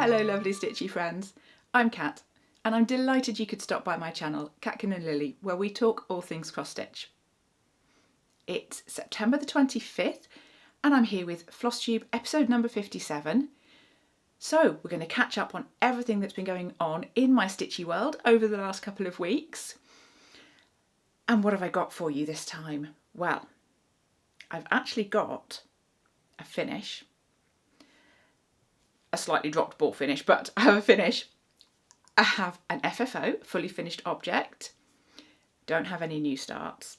Hello lovely Stitchy friends, I'm Kat and I'm delighted you could stop by my channel Catkin and Lily where we talk all things cross stitch. It's September the 25th and I'm here with Flosstube episode number 57. So we're going to catch up on everything that's been going on in my stitchy world over the last couple of weeks. And what have I got for you this time? Well, I've actually got a finish. A slightly dropped ball finish, but I have a finish. I have an FFO, fully finished object. Don't have any new starts,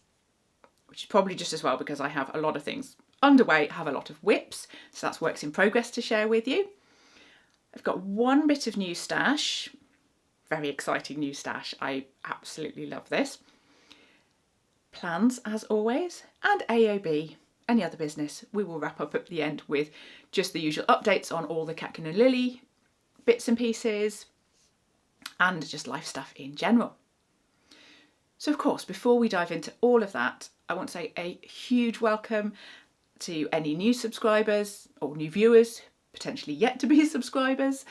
which is probably just as well because I have a lot of things underway. I have a lot of whips, so that's works in progress to share with you. I've got one bit of new stash, very exciting new stash. I absolutely love this. Plans as always, and AOB. Any other business. We will wrap up at the end with just the usual updates on all the Catkin and Lily bits and pieces and just life stuff in general. So of course, before we dive into all of that, I want to say a huge welcome to any new subscribers or new viewers, potentially yet to be subscribers,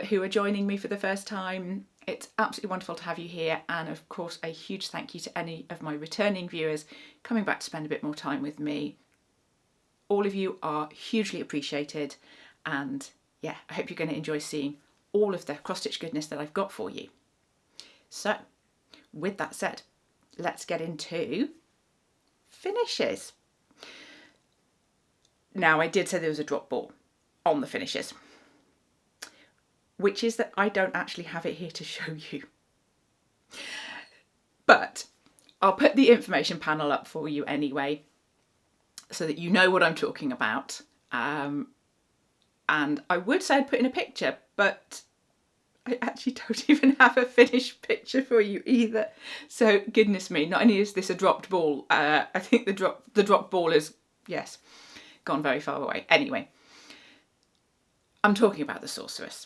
who are joining me for the first time. It's absolutely wonderful to have you here, and of course a huge thank you to any of my returning viewers coming back to spend a bit more time with me. All of you are hugely appreciated, and yeah, I hope you're going to enjoy seeing all of the cross-stitch goodness that I've got for you. So, with that said, let's get into finishes. Now, I did say there was a drop ball on the finishes, which is that I don't actually have it here to show you. But I'll put the information panel up for you anyway, so that you know what I'm talking about. And I would say I'd put in a picture, but I actually don't even have a finished picture for you either. So goodness me, not only is this a dropped ball, I think the dropped ball is, yes, gone very far away. Anyway, I'm talking about the Sorceress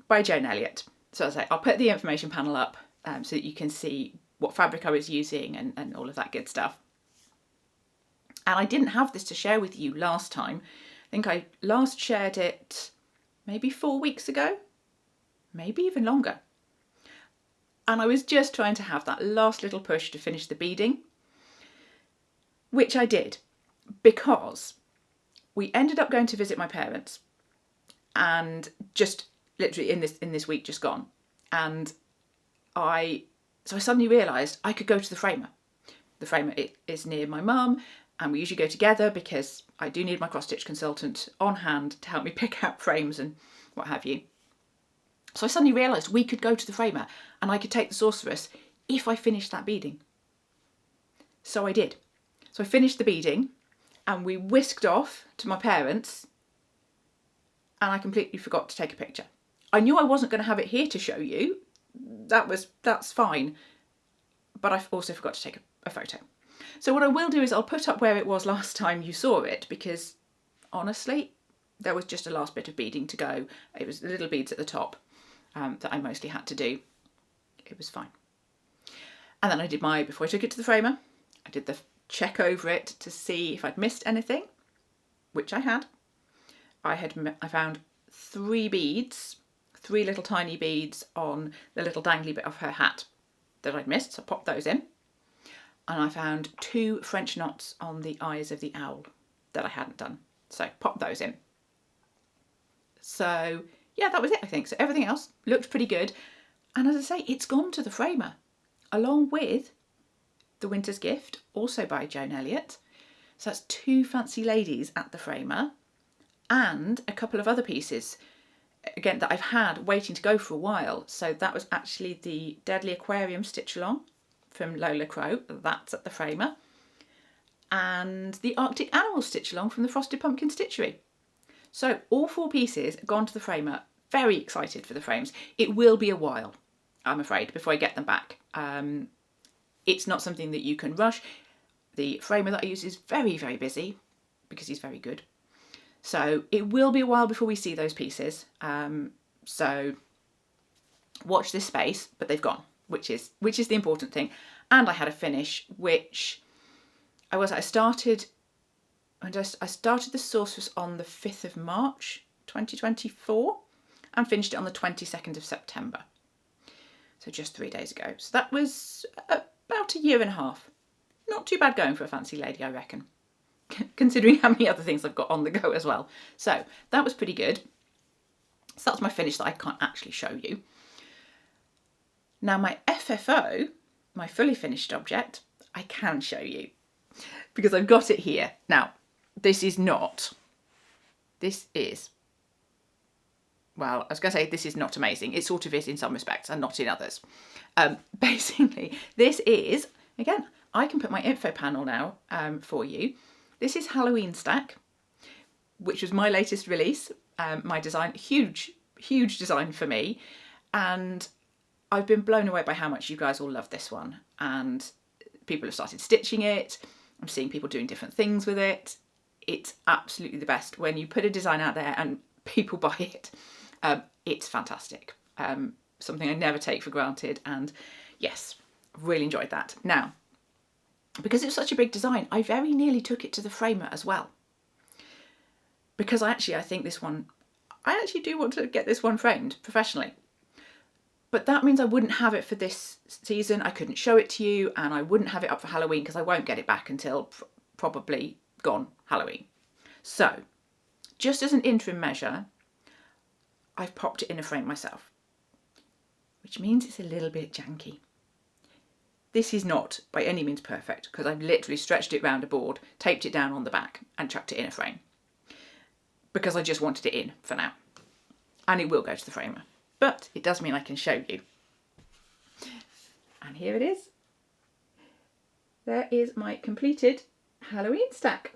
by Joan Elliott. So as I say, I'll put the information panel up so that you can see what fabric I was using and all of that good stuff. And I didn't have this to share with you last time. I think I last shared it maybe 4 weeks ago, maybe even longer. And I was just trying to have that last little push to finish the beading, which I did because we ended up going to visit my parents, and just literally in this week just gone. And so I suddenly realised I could go to the framer. The framer is near my mum, and we usually go together because I do need my cross-stitch consultant on hand to help me pick out frames and what have you. So I suddenly realised we could go to the framer and I could take the Sorceress if I finished that beading. So I did. So I finished the beading and we whisked off to my parents, and I completely forgot to take a picture. I knew I wasn't going to have it here to show you. That's fine. But I also forgot to take a photo. So what I will do is I'll put up where it was last time you saw it, because honestly, there was just a last bit of beading to go. It was the little beads at the top that I mostly had to do. It was fine. And then I did before I took it to the framer, I did the check over it to see if I'd missed anything, which I had. I found 3 beads, 3 little tiny beads on the little dangly bit of her hat that I'd missed, so I popped those in. And I found 2 French knots on the eyes of the owl that I hadn't done, so popped those in. So yeah, that was it, I think. So everything else looked pretty good. And as I say, it's gone to the framer, along with The Winter's Gift, also by Joan Elliott. So that's 2 fancy ladies at the framer, and a couple of other pieces, again, that I've had waiting to go for a while. So that was actually the Deadly Aquarium stitch along from Lola Crow, that's at the framer, and the Arctic Animal stitch along from the Frosted Pumpkin Stitchery. So all 4 pieces gone to the framer. Very excited for the frames. It will be a while, I'm afraid, before I get them back. It's not something that you can rush. The framer that I use is very, very busy because he's very good. So it will be a while before we see those pieces. So watch this space, but they've gone, which is the important thing. And I had a finish, which I started the Sorceress on the 5th of March 2024, and finished it on the 22nd of September. So just 3 days ago. So that was about a year and a half. Not too bad going for a fancy lady, I reckon, considering how many other things I've got on the go as well. So that was pretty good. So that's my finish that I can't actually show you. Now my FFO, my fully finished object, I can show you because I've got it here. Now, this is, well, I was going to say this is not amazing. It sort of is in some respects and not in others. Basically, this is, again, I can put my info panel now for you. This is Halloween Stack, which was my latest release. My design, huge design for me. And I've been blown away by how much you guys all love this one. And people have started stitching it. I'm seeing people doing different things with it. It's absolutely the best. When you put a design out there and people buy it, it's fantastic. Something I never take for granted. And yes, really enjoyed that. Now, because it's such a big design, I very nearly took it to the framer as well. Because I think this one, I actually do want to get this one framed professionally. But that means I wouldn't have it for this season. I couldn't show it to you, and I wouldn't have it up for Halloween because I won't get it back until probably gone Halloween. So, just as an interim measure, I've popped it in a frame myself, which means it's a little bit janky. This is not by any means perfect because I've literally stretched it round a board, taped it down on the back and chucked it in a frame because I just wanted it in for now. And it will go to the framer, but it does mean I can show you. And here it is. There is my completed Halloween stack,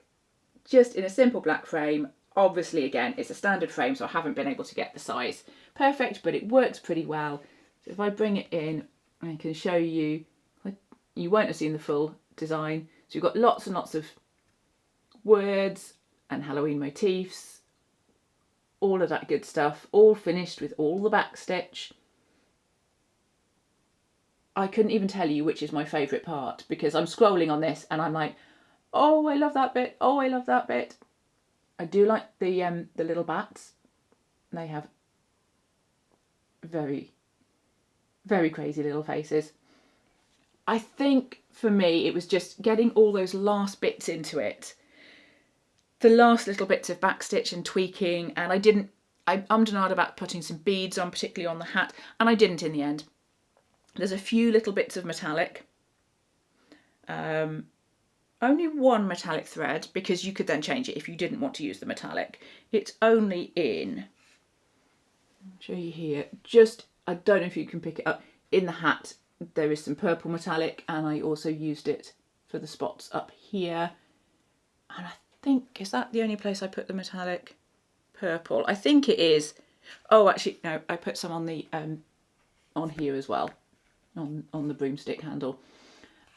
just in a simple black frame. Obviously, again, it's a standard frame, so I haven't been able to get the size perfect, but it works pretty well. So if I bring it in, I can show you, you won't have seen the full design. So you've got lots and lots of words and Halloween motifs, all of that good stuff, all finished with all the back stitch. I couldn't even tell you which is my favourite part because I'm scrolling on this and I'm like, oh, I love that bit. Oh, I love that bit. I do like the little bats. They have very, very crazy little faces. I think for me, it was just getting all those last bits into it. The last little bits of backstitch and tweaking, and I ummed and ahed about putting some beads on, particularly on the hat, and I didn't in the end. There's a few little bits of metallic. Only one metallic thread, because you could then change it if you didn't want to use the metallic. It's only in, I'll show you here, just, I don't know if you can pick it up, in the hat there is some purple metallic, and I also used it for the spots up here. And I think, is that the only place I put the metallic purple? I think it is. Oh, actually, no, I put some on the on here as well, on the broomstick handle.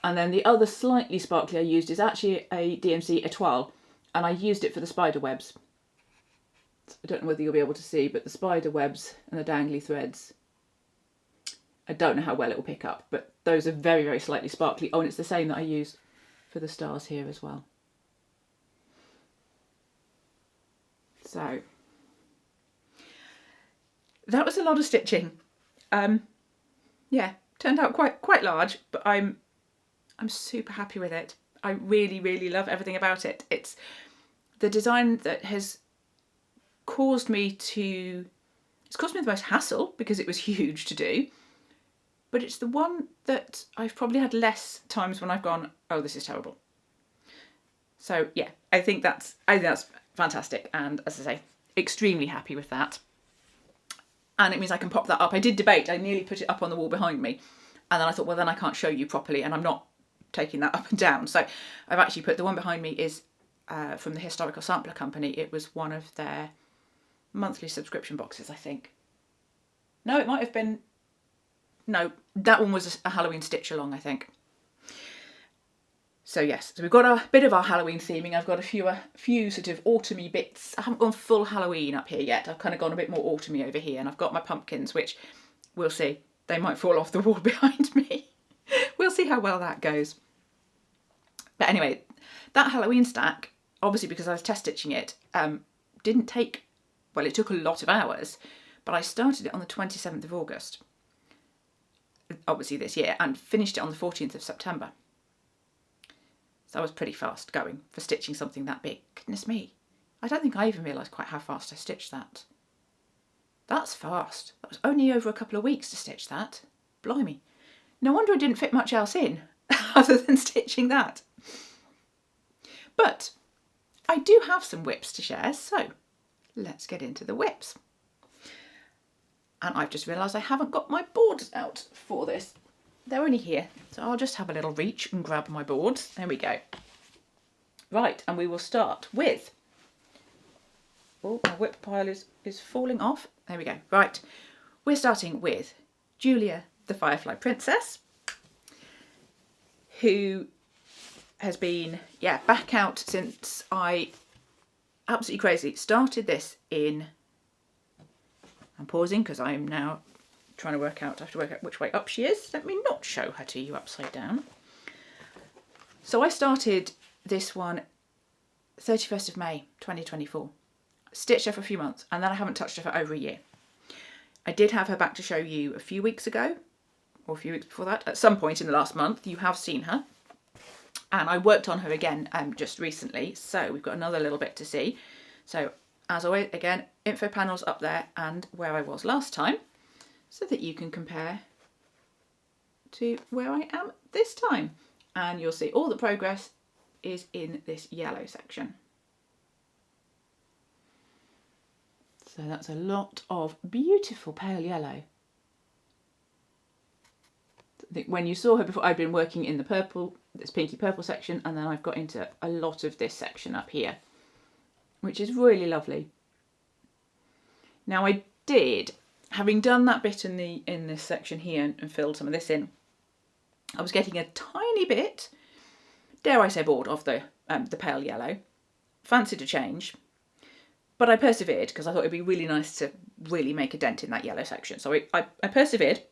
And then the other slightly sparkly I used is actually a DMC Etoile, and I used it for the spider webs. I don't know whether you'll be able to see, but the spider webs and the dangly threads, I don't know how well it will pick up, but those are very, very slightly sparkly. Oh, and it's the same that I used for the stars here as well. So that was a lot of stitching. Yeah, turned out quite large, but I'm super happy with it. I really, really love everything about it. It's the design that has caused me the most hassle because it was huge to do. But it's the one that I've probably had less times when I've gone, oh, this is terrible. So yeah, I think that's fantastic. And as I say, extremely happy with that. And it means I can pop that up. I did debate, I nearly put it up on the wall behind me. And then I thought, well, then I can't show you properly and I'm not taking that up and down. So I've actually put the one behind me is from the Historical Sampler Company. It was one of their monthly subscription boxes, I think. No, it might have been, no, that one was a Halloween stitch along, I think. So yes, so we've got a bit of our Halloween theming. I've got a few sort of autumny bits. I haven't gone full Halloween up here yet. I've kind of gone a bit more autumny over here, and I've got my pumpkins, which we'll see. They might fall off the wall behind me. We'll see how well that goes. But anyway, that Halloween stack, obviously because I was test stitching it, didn't take, well, it took a lot of hours, but I started it on the 27th of August, obviously this year, and finished it on the 14th of September. So I was pretty fast going for stitching something that big. Goodness me. I don't think I even realised quite how fast I stitched that. That's fast. That was only over a couple of weeks to stitch that. Blimey. No wonder I didn't fit much else in other than stitching that. But I do have some whips to share, so let's get into the whips. And I've just realised I haven't got my boards out for this. They're only here, so I'll just have a little reach and grab my boards. There we go. Right, and we will start with... Oh, my whip pile is falling off. There we go. Right, we're starting with Julia, the Firefly Princess, who has been, back out since I, absolutely crazy, started this in... I'm pausing because I'm now trying to work out, I have to work out which way up she is. Let me not show her to you upside down. So I started this one 31st of May 2024. Stitched her for a few months and then I haven't touched her for over a year. I did have her back to show you a few weeks ago, or a few weeks before that. At some point in the last month you have seen her. And I worked on her again just recently, so we've got another little bit to see. So as always, again, info panels up there and where I was last time, so that you can compare to where I am this time. And you'll see all the progress is in this yellow section. So that's a lot of beautiful pale yellow. I think when you saw her before, I'd been working in the purple, this pinky purple section, and then I've got into a lot of this section up here, which is really lovely. Now I did, having done that bit in this section here and filled some of this in, I was getting a tiny bit, dare I say, bored of the pale yellow. Fancied a change, but I persevered because I thought it'd be really nice to really make a dent in that yellow section. So I persevered,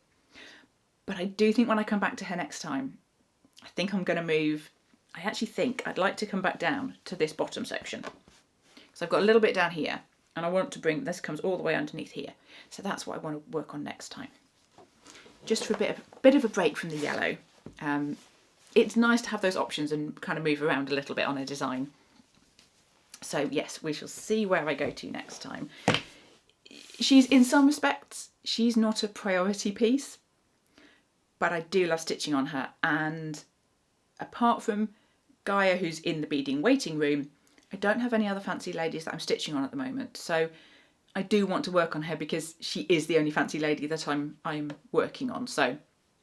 but I do think when I come back to her next time, I think I'm going to move. I actually think I'd like to come back down to this bottom section. So I've got a little bit down here and I want to bring, this comes all the way underneath here. So that's what I want to work on next time. Just for a bit of a break from the yellow. It's nice to have those options and kind of move around a little bit on a design. So yes, we shall see where I go to next time. She's, in some respects, she's not a priority piece, but I do love stitching on her. And apart from Gaia, who's in the beading waiting room, I don't have any other fancy ladies that I'm stitching on at the moment. So I do want to work on her because she is the only fancy lady that I'm working on. So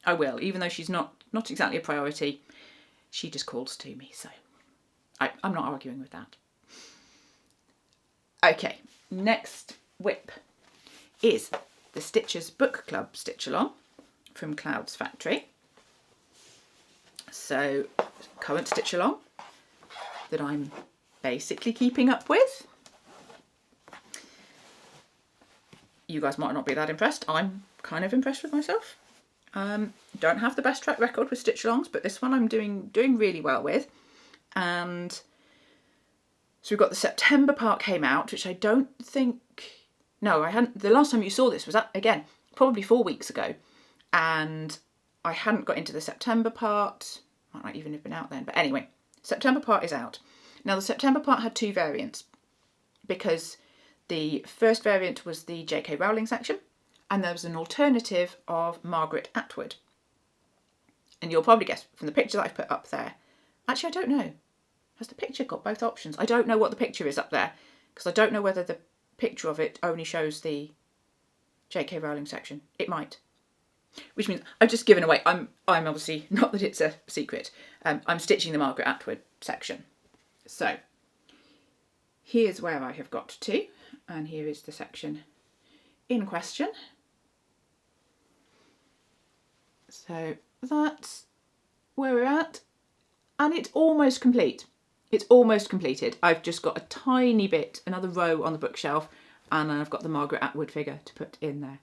I will, even though she's not exactly a priority, she just calls to me. So I'm not arguing with that. Okay, next whip is the Stitchers Book Club Stitch Along from Cloud's Factory. So current stitch along that I'm basically keeping up with. You guys might not be that impressed. I'm kind of impressed with myself. Don't have the best track record with stitch alongs, but this one I'm doing really well with. And so we've got the September part came out, which I don't think, no, I hadn't, the last time you saw this was, again, probably 4 weeks ago. And I hadn't got into the September part, might not even have been out then, but anyway, September part is out. Now the September part had two variants, because the first variant was the J.K. Rowling section, and there was an alternative of Margaret Atwood. And you'll probably guess from the picture that I've put up there. Actually, I don't know. Has the picture got both options? I don't know what the picture is up there, because I don't know whether the picture of it only shows the J.K. Rowling section. It might. Which means I've just given away, I'm obviously, not that it's a secret, I'm stitching the Margaret Atwood section. So here's where I have got to, and here is the section in question. So that's where we're at, and it's almost complete. It's almost completed. I've just got a tiny bit, another row on the bookshelf, and then I've got the Margaret Atwood figure to put in there.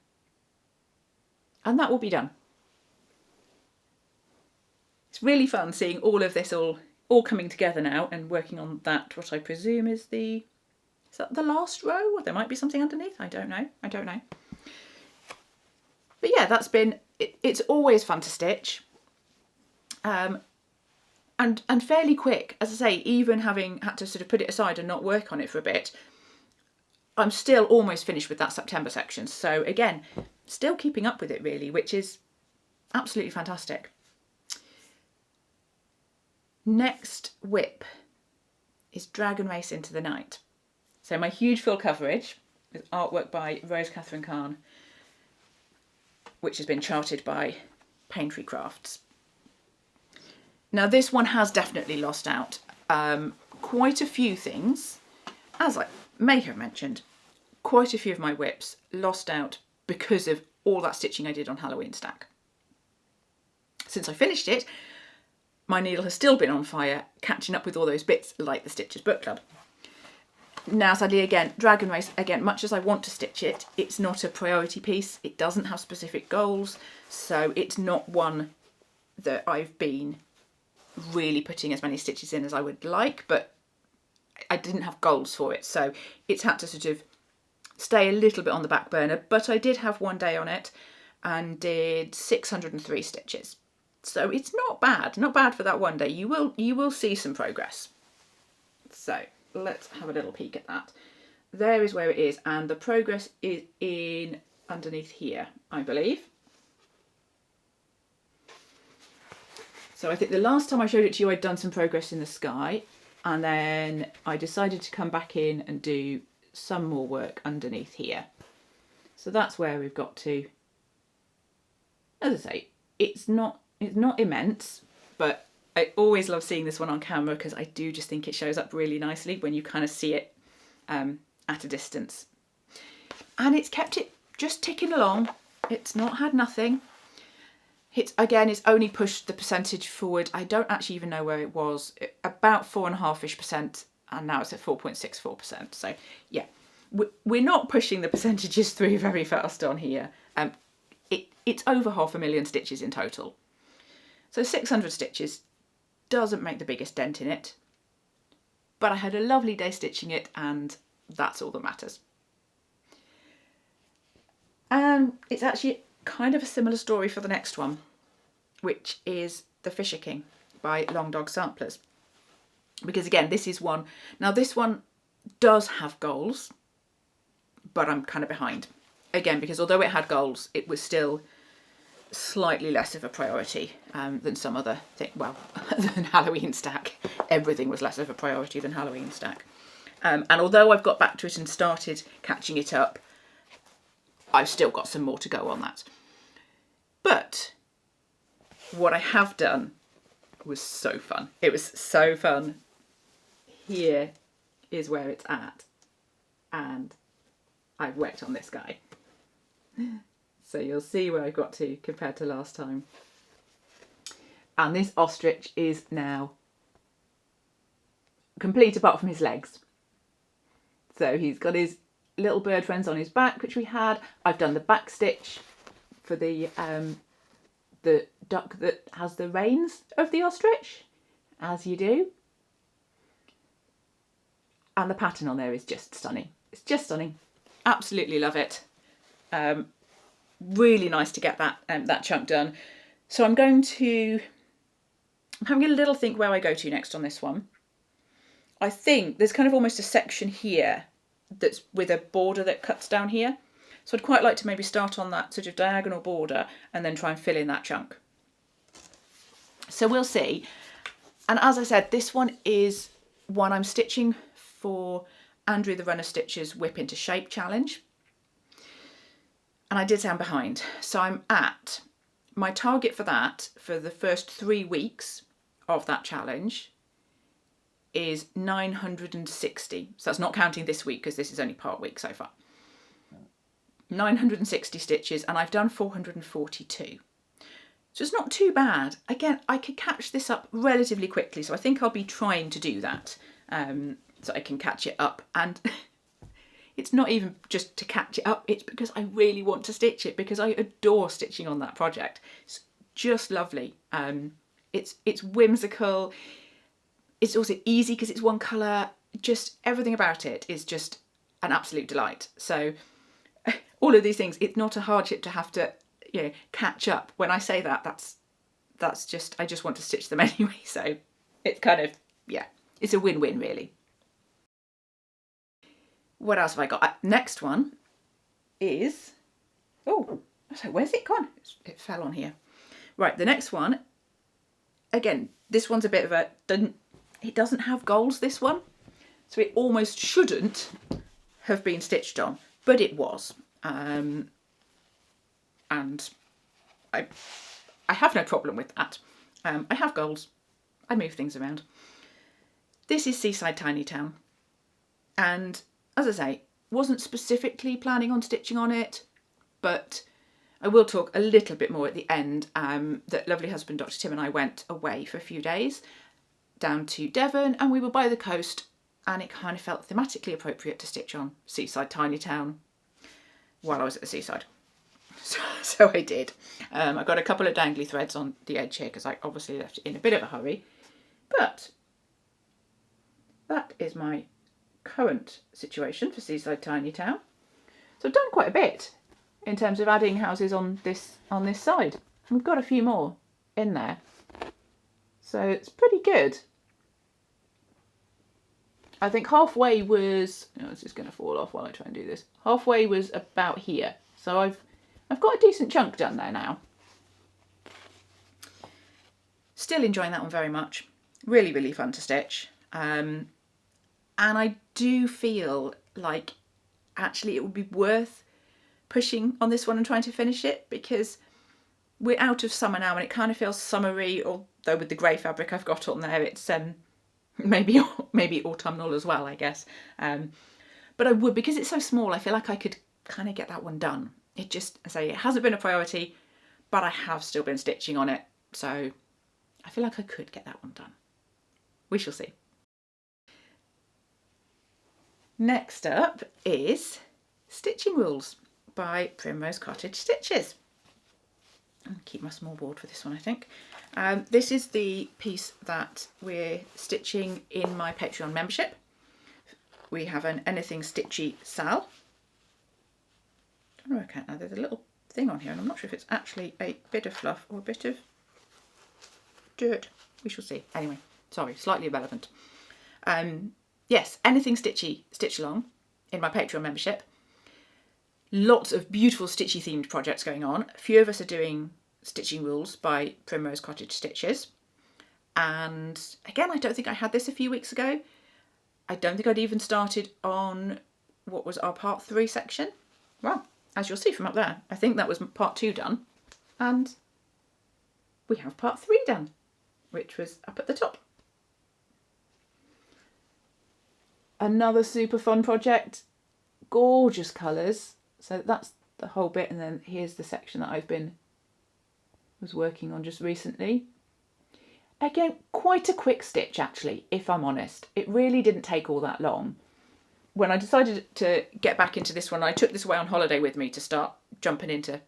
And that will be done. It's really fun seeing all of this all coming together now and working on that, what I presume is that the last row? Or there might be something underneath, I don't know. But yeah, that's been, it's always fun to stitch. And fairly quick, as I say, even having had to sort of put it aside and not work on it for a bit, I'm still almost finished with that September section. So again, still keeping up with it really, which is absolutely fantastic. Next whip is Dragon Race Into the Night. So my huge full coverage with artwork by Rose Catherine Kahn, which has been charted by Paintree Crafts. Now this one has definitely lost out. Quite a few things, as I may have mentioned, quite a few of my whips lost out because of all that stitching I did on Halloween Stack. Since I finished it, my needle has still been on fire, catching up with all those bits like the Stitches Book Club. Now sadly again, Dragon Race, again, much as I want to stitch it, it's not a priority piece. It doesn't have specific goals, so it's not one that I've been really putting as many stitches in as I would like, but I didn't have goals for it, so it's had to sort of stay a little bit on the back burner. But I did have one day on it and did 603 stitches, so it's not bad for that one day. You will see some progress. So let's have a little peek at that. There is where it is, and the progress is in underneath here, I believe. So I think the last time I showed it to you, I'd done some progress in the sky, and then I decided to come back in and do some more work underneath here. So that's where we've got to. As I say, it's not immense, but I always love seeing this one on camera because I do just think it shows up really nicely when you kind of see it at a distance. And it's kept it just ticking along. It's not had nothing. It's only pushed the percentage forward. I don't actually even know where it was. About 4.5%, and now it's at 4.64%. So yeah, we're not pushing the percentages through very fast on here. It's over 500,000 stitches in total. So 600 stitches doesn't make the biggest dent in it, but I had a lovely day stitching it, and that's all that matters. And it's actually kind of a similar story for the next one, which is The Fisher King by Long Dog Samplers. Because again, this is one, now this one does have goals, but I'm kind of behind. Again, because although it had goals, it was still slightly less of a priority than some other thing. Well, than Halloween Stack. Everything was less of a priority than Halloween Stack. And although I've got back to it and started catching it up, I've still got some more to go on that. But what I have done was so fun. It was so fun. Here is where it's at. And I've worked on this guy. So you'll see where I got to compared to last time. And this ostrich is now complete apart from his legs. So he's got his little bird friends on his back, which we had. I've done the back stitch for the duck that has the reins of the ostrich, as you do. And the pattern on there is just stunning. It's just stunning. Absolutely love it. Really nice to get that chunk done. So I'm having a little think where I go to next on this one. I think there's kind of almost a section here that's with a border that cuts down here. So I'd quite like to maybe start on that sort of diagonal border and then try and fill in that chunk. So we'll see. And as I said, this one is one I'm stitching for Andrew the Runner Stitcher's Whip into Shape challenge. And I did say I'm behind. So I'm at my target for that for the first 3 weeks of that challenge is 960. So that's not counting this week because this is only part week so far. 960 stitches, and I've done 442. So it's not too bad. Again, I could catch this up relatively quickly, so I think I'll be trying to do that so I can catch it up. And it's not even just to catch it up, it's because I really want to stitch it, because I adore stitching on that project. It's just lovely. It's whimsical. It's also easy because it's one colour. Just everything about it is just an absolute delight. So all of these things, it's not a hardship to have to, you know, catch up. When I say that, that's just, I just want to stitch them anyway. So it's kind of, yeah, it's a win-win really. What else have I got? Next one is, oh, so where's it gone? It fell on here. Right, the next one, again, this one's a bit of a, it doesn't have goals, this one. So it almost shouldn't have been stitched on, but it was. And I have no problem with that. I have goals. I move things around. This is Seaside Tiny Town. And as I say, wasn't specifically planning on stitching on it, but I will talk a little bit more at the end. That lovely husband, Dr. Tim, and I went away for a few days down to Devon, and we were by the coast, and it kind of felt thematically appropriate to stitch on Seaside Tiny Town while I was at the seaside. So I did. I got a couple of dangly threads on the edge here because I obviously left it in a bit of a hurry. But that is my current situation for Seaside Tiny Town. So I've done quite a bit in terms of adding houses on this side. We've got a few more in there. So it's pretty good. I think halfway was, oh, this is going to fall off while I try and do this. Halfway was about here. So I've got a decent chunk done there now. Still enjoying that one very much. Really, really fun to stitch. And I do feel like actually it would be worth pushing on this one and trying to finish it, because we're out of summer now and it kind of feels summery, although with the grey fabric I've got on there it's maybe autumnal as well, I guess. But I would, because it's so small, I feel like I could kind of get that one done. It just, I say, it hasn't been a priority, but I have still been stitching on it, so I feel like I could get that one done. We shall see. Next up is Stitching Rules by Primrose Cottage Stitches. I'll keep my small board for this one, I think. This is the piece that we're stitching in my Patreon membership. We have an Anything Stitchy Sal. I don't know, I can't now. There's a little thing on here and I'm not sure if it's actually a bit of fluff or a bit of dirt. We shall see. Anyway, sorry, slightly irrelevant. Yes, Anything Stitchy Stitch Along in my Patreon membership. Lots of beautiful stitchy themed projects going on. A few of us are doing Stitching Rules by Primrose Cottage Stitches. And again, I don't think I had this a few weeks ago. I don't think I'd even started on what was our part 3 section. Well, as you'll see from up there, I think that was part 2 done. And we have part 3 done, which was up at the top. Another super fun project. Gorgeous colours. So that's the whole bit, and then here's the section that I was working on just recently. Again, quite a quick stitch actually, if I'm honest. It really didn't take all that long. When I decided to get back into this one, I took this away on holiday with me to start jumping into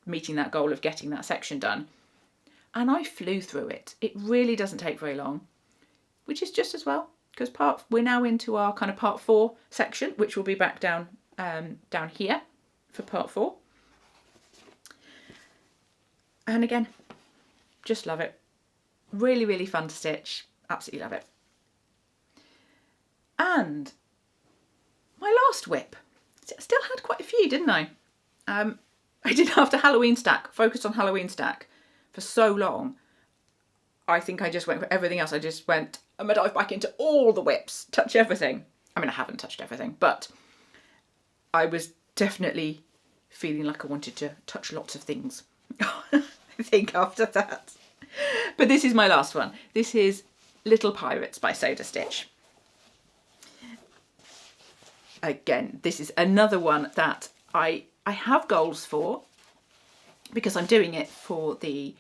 meeting that goal of getting that section done. And I flew through it. It really doesn't take very long, which is just as well, because we're now into our kind of part 4 section, which will be back down here for part 4. And again, just love it. Really, really fun to stitch. Absolutely love it. And my last whip. I still had quite a few, didn't I? I did after Halloween Stack, focused on Halloween Stack for so long. I think I just went for everything else. I just went, I'm going to dive back into all the whips, touch everything. I mean, I haven't touched everything, but I was definitely feeling like I wanted to touch lots of things, I think, after that. But this is my last one. This is Little Pirates by Soda Stitch. Again, this is another one that I have goals for, because I'm doing it for the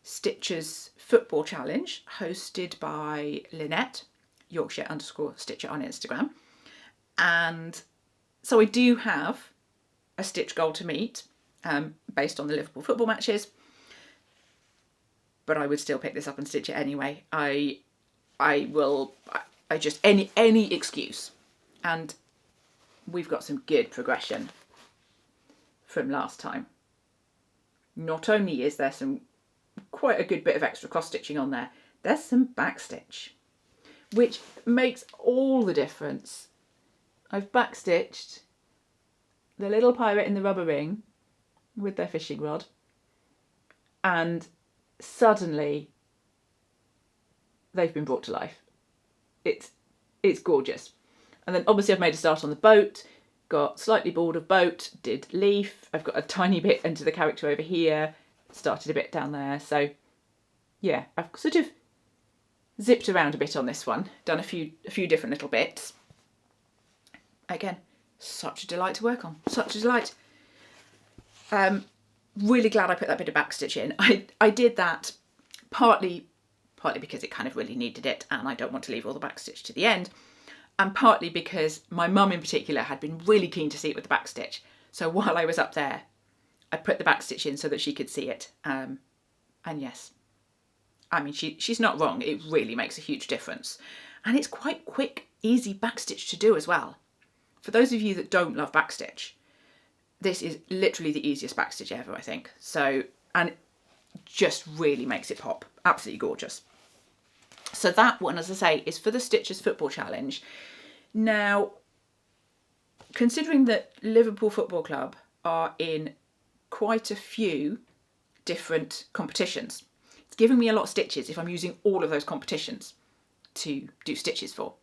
Stitchers Football Challenge hosted by Lynette, Yorkshire_Stitcher on Instagram. And so I do have a stitch goal to meet based on the Liverpool football matches, but I would still pick this up and stitch it anyway. I just, any excuse. And we've got some good progression from last time. not only is there some quite a good bit of extra cross stitching on there, there's some backstitch, which makes all the difference. I've backstitched the little pirate in the rubber ring with their fishing rod, and suddenly they've been brought to life. It's gorgeous. And then obviously I've made a start on the boat, got slightly bored of boat, did leaf. I've got a tiny bit into the character over here, started a bit down there. So yeah, I've sort of zipped around a bit on this one, done a few different little bits. Again, such a delight to work on, such a delight. Really glad I put that bit of backstitch in. I did that partly because it kind of really needed it and I don't want to leave all the backstitch to the end, and partly because my mum in particular had been really keen to see it with the backstitch. So while I was up there, I put the backstitch in so that she could see it. And yes, I mean, she's not wrong. It really makes a huge difference. And it's quite quick, easy backstitch to do as well. For those of you that don't love backstitch, this is literally the easiest backstitch ever, I think. So, and it just really makes it pop. Absolutely gorgeous. So that one, as I say, is for the Stitchers Football Challenge. Now, considering that Liverpool Football Club are in quite a few different competitions, it's giving me a lot of stitches if I'm using all of those competitions to do stitches for.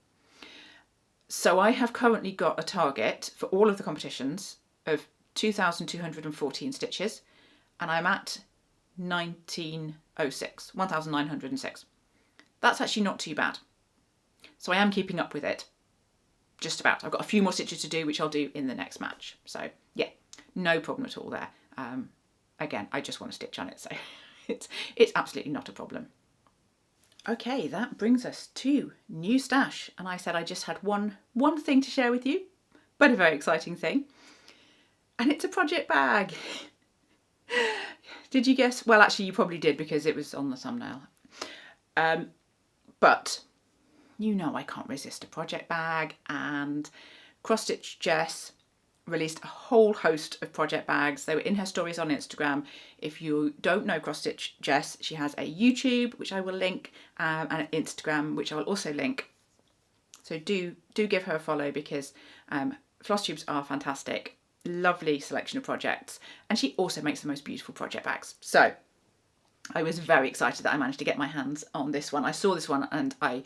So I have currently got a target for all of the competitions of 2,214 stitches, and I'm at 1906. That's actually not too bad. So I am keeping up with it, just about. I've got a few more stitches to do, which I'll do in the next match. So yeah, no problem at all there. Again, I just want to stitch on it, so it's absolutely not a problem. Okay, that brings us to new stash, and I said I just had one thing to share with you, but a very exciting thing, and it's a project bag. Did you guess? Well, actually, you probably did because it was on the thumbnail. But you know I can't resist a project bag, and Cross Stitch Jess released a whole host of project bags. They were in her stories on Instagram. If you don't know Cross Stitch Jess, she has a YouTube, which I will link, and an Instagram, which I will also link. So do give her a follow, because FLOSSTUBERS are fantastic. Lovely selection of projects, and she also makes the most beautiful project bags. So I was very excited that I managed to get my hands on this one. I saw this one and I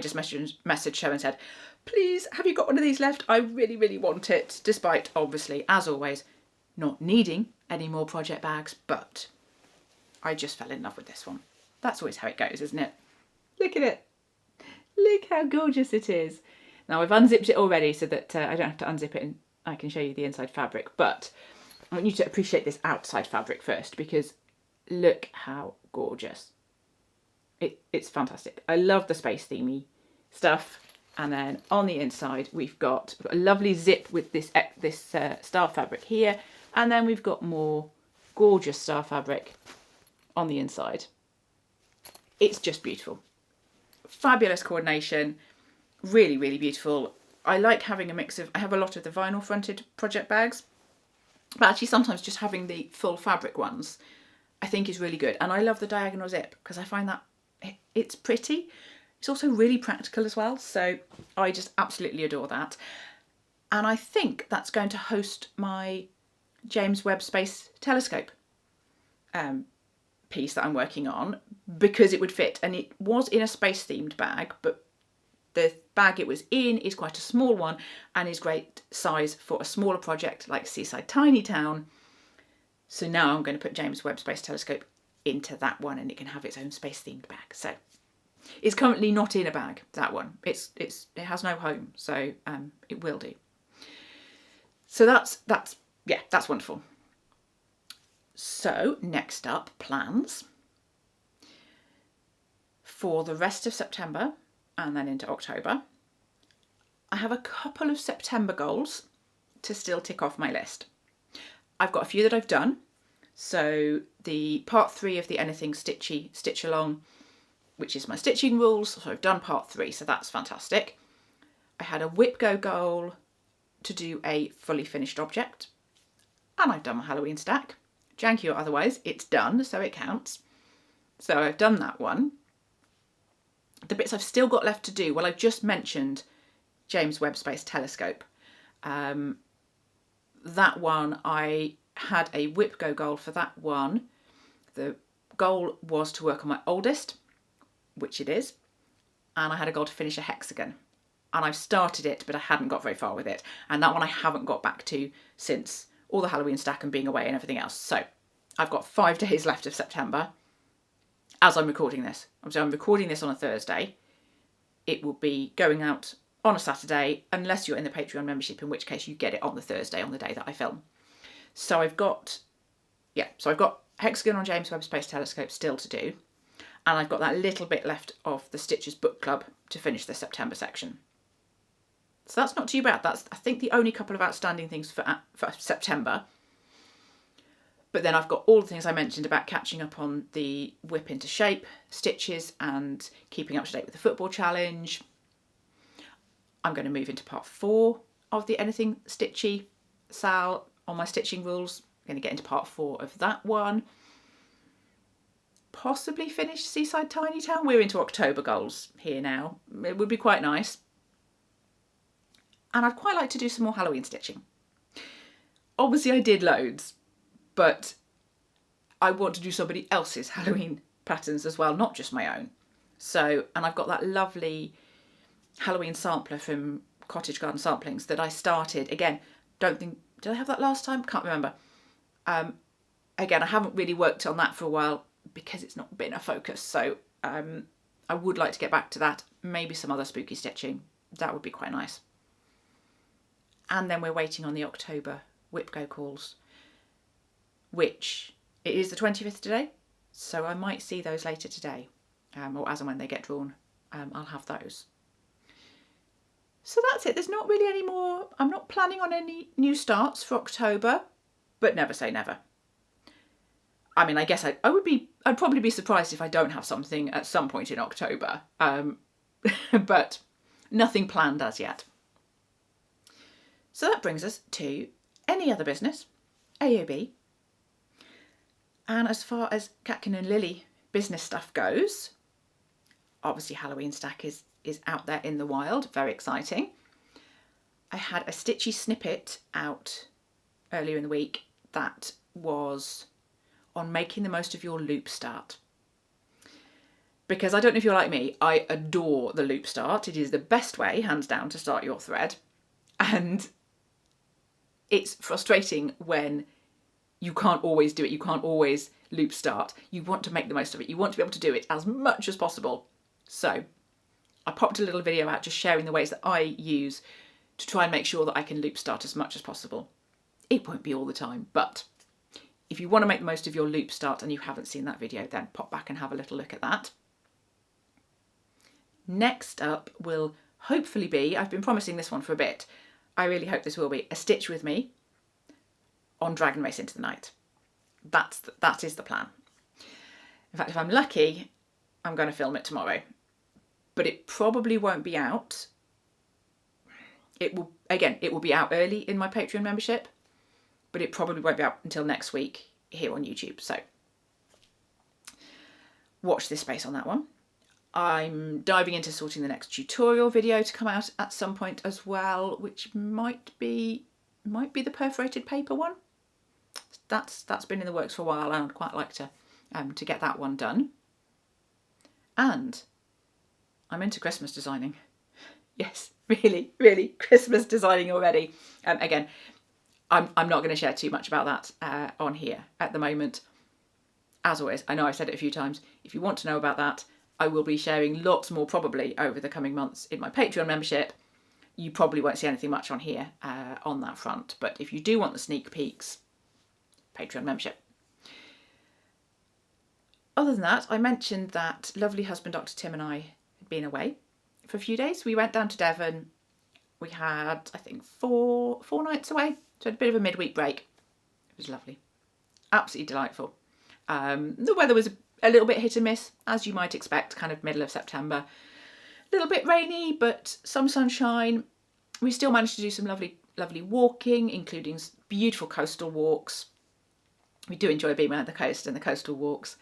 just messaged her and said, please, have you got one of these left? I really, really want it, despite obviously, as always, not needing any more project bags, but I just fell in love with this one. That's always how it goes, isn't it? Look at it. Look how gorgeous it is. Now I've unzipped it already so that I don't have to unzip it and I can show you the inside fabric, but I want you to appreciate this outside fabric first, because look how gorgeous. It's fantastic. I love the space themey stuff. And then on the inside, we've got a lovely zip with this star fabric here. And then we've got more gorgeous star fabric on the inside. It's just beautiful. Fabulous coordination. Really, really beautiful. I like having a mix of, I have a lot of the vinyl fronted project bags, but actually sometimes just having the full fabric ones I think is really good. And I love the diagonal zip because I find that it's pretty. It's also really practical as well. So I just absolutely adore that. And I think that's going to host my James Webb Space Telescope piece that I'm working on, because it would fit. And it was in a space themed bag, but the bag it was in is quite a small one and is great size for a smaller project like Seaside Tiny Town. So now I'm going to put James Webb Space Telescope into that one, and it can have its own space themed bag. So it's currently not in a bag, that one. It has no home, so it will do. So that's wonderful. So next up, plans for the rest of September and then into October. I have a couple of September goals to still tick off my list. I've got a few that I've done. So the part 3 of the Anything Stitchy Stitch Along, which is my stitching rules. So I've done part 3, so that's fantastic. I had a whip go goal to do a fully finished object, and I've done my Halloween stack. janky or otherwise, it's done, so it counts. So I've done that one. The bits I've still got left to do, well, I've just mentioned James Webb Space Telescope. That one, I had a whip go goal for that one. The goal was to work on my oldest, which it is, and I had a goal to finish a hexagon. And I've started it, but I hadn't got very far with it. And that one I haven't got back to since all the Halloween stack and being away and everything else. So I've got 5 days left of September as I'm recording this. So I'm recording this on a Thursday. It will be going out on a Saturday, unless you're in the Patreon membership, in which case you get it on the Thursday, on the day that I film. So I've got Hexagon on James Webb Space Telescope still to do. And I've got that little bit left of the Stitches book club to finish the September section. So that's not too bad. That's, I think, the only couple of outstanding things for September. But then I've got all the things I mentioned about catching up on the whip into shape, stitches, and keeping up to date with the football challenge. I'm going to move into part 4 of the Anything Stitchy Sal on my stitching rules. I'm going to get into part 4 of that one. Possibly finish Seaside Tiny Town. We're into October goals here now. It would be quite nice. And I'd quite like to do some more Halloween stitching. Obviously I did loads, but I want to do somebody else's Halloween patterns as well, not just my own. So, and I've got that lovely Halloween sampler from Cottage Garden Samplings that I started. Again, did I have that last time? Can't remember. Again, I haven't really worked on that for a while because it's not been a focus. So I would like to get back to that. Maybe some other spooky stitching. That would be quite nice. And then we're waiting on the October Whip Go calls, which it is the 25th today. So I might see those later today, or as and when they get drawn, I'll have those. So that's it. There's not really any more. I'm not planning on any new starts for October, but never say never. I mean, I guess I'd probably be surprised if I don't have something at some point in October, but nothing planned as yet. So that brings us to any other business, AOB. And as far as Catkin and Lily business stuff goes, obviously Halloween stack is out there in the wild, very exciting. I had a stitchy snippet out earlier in the week that was on making the most of your loop start. Because I don't know if you're like me, I adore the loop start. It is the best way, hands down, to start your thread. And it's frustrating when you can't always do it. You can't always loop start. You want to make the most of it. You want to be able to do it as much as possible. So I popped a little video out just sharing the ways that I use to try and make sure that I can loop start as much as possible. It won't be all the time, but if you want to make the most of your loop start and you haven't seen that video, then pop back and have a little look at that. Next up will hopefully be, I've been promising this one for a bit, I really hope this will be, a stitch with me on Dragon Race into the Night. That is the plan. In fact, if I'm lucky, I'm going to film it tomorrow. But it probably won't be out. It will be out early in my Patreon membership, but it probably won't be out until next week here on YouTube. So watch this space on that one. I'm diving into sorting the next tutorial video to come out at some point as well, which might be the perforated paper one. That's been in the works for a while, and I'd quite like to get that one done. And I'm into Christmas designing. Yes, really, really Christmas designing already. Again, I'm not going to share too much about that on here at the moment. As always, I know I've said it a few times. If you want to know about that, I will be sharing lots more probably over the coming months in my Patreon membership. You probably won't see anything much on here on that front. But if you do want the sneak peeks, Patreon membership. Other than that, I mentioned that lovely husband Dr. Tim and I had been away for a few days. We went down to Devon. We had, I think, four nights away. So a bit of a midweek break. It was lovely. Absolutely delightful. The weather was a little bit hit and miss, as you might expect, kind of middle of September. A little bit rainy, but some sunshine. We still managed to do some lovely walking, including beautiful coastal walks. We do enjoy being around the coast and the coastal walks.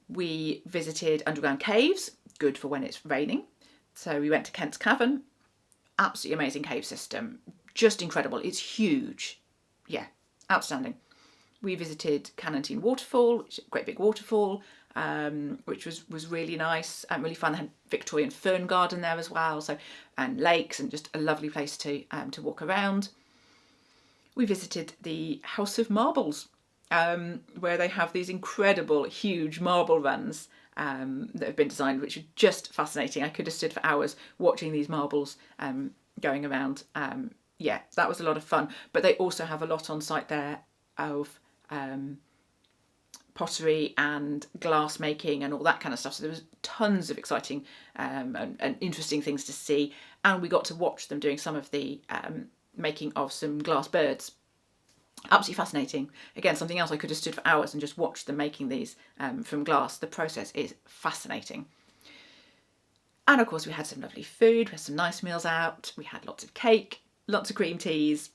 We visited underground caves, good for when it's raining. So we went to Kent's Cavern, absolutely amazing cave system, just incredible. It's huge. Yeah, outstanding. We visited Cannantine Waterfall, which is a great big waterfall, which was really nice and really fun. They had Victorian fern garden there as well, so and lakes, and just a lovely place to walk around. We visited the House of Marbles, where they have these incredible, huge marble runs that have been designed, which are just fascinating. I could have stood for hours watching these marbles going around. Yeah, that was a lot of fun. But they also have a lot on site there of pottery and glass making and all that kind of stuff. So there was tons of exciting and interesting things to see. And we got to watch them doing some of the making of some glass birds. Absolutely fascinating. Again, something else I could have stood for hours and just watched them making these from glass. The process is fascinating. And of course we had some lovely food, we had some nice meals out, we had lots of cake, lots of cream teas.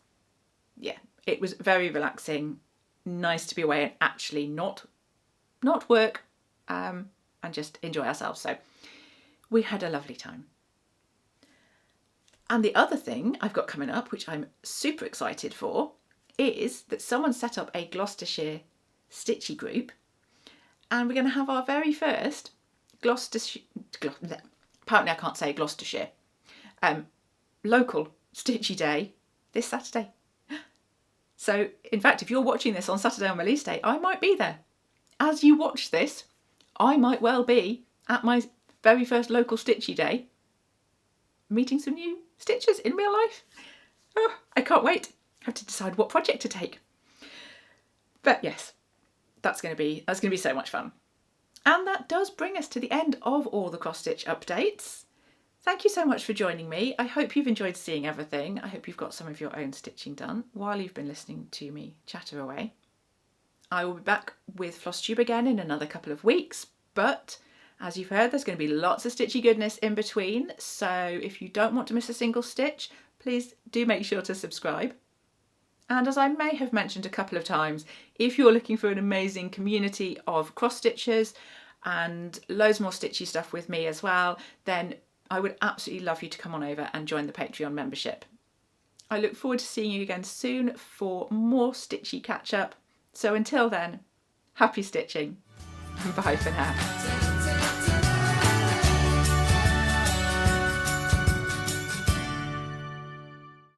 Yeah, it was very relaxing, nice to be away and actually not work and just enjoy ourselves. So we had a lovely time. And the other thing I've got coming up, which I'm super excited for, is that someone set up a Gloucestershire Stitchy group, and we're going to have our very first apparently I can't say Gloucestershire, local Stitchy Day this Saturday. So in fact, if you're watching this on Saturday on release day, I might be there. As you watch this, I might well be at my very first local Stitchy Day, meeting some new stitchers in real life. Oh, I can't wait. I have to decide what project to take. But yes, that's going to be so much fun. And that does bring us to the end of all the cross stitch updates. Thank you so much for joining me. I hope you've enjoyed seeing everything. I hope you've got some of your own stitching done while you've been listening to me chatter away. I will be back with Flosstube again in another couple of weeks, but as you've heard, there's going to be lots of stitchy goodness in between. So if you don't want to miss a single stitch, please do make sure to subscribe. And as I may have mentioned a couple of times, if you're looking for an amazing community of cross stitchers and loads more stitchy stuff with me as well, then I would absolutely love you to come on over and join the Patreon membership. I look forward to seeing you again soon for more stitchy catch up. So until then, happy stitching and bye for now.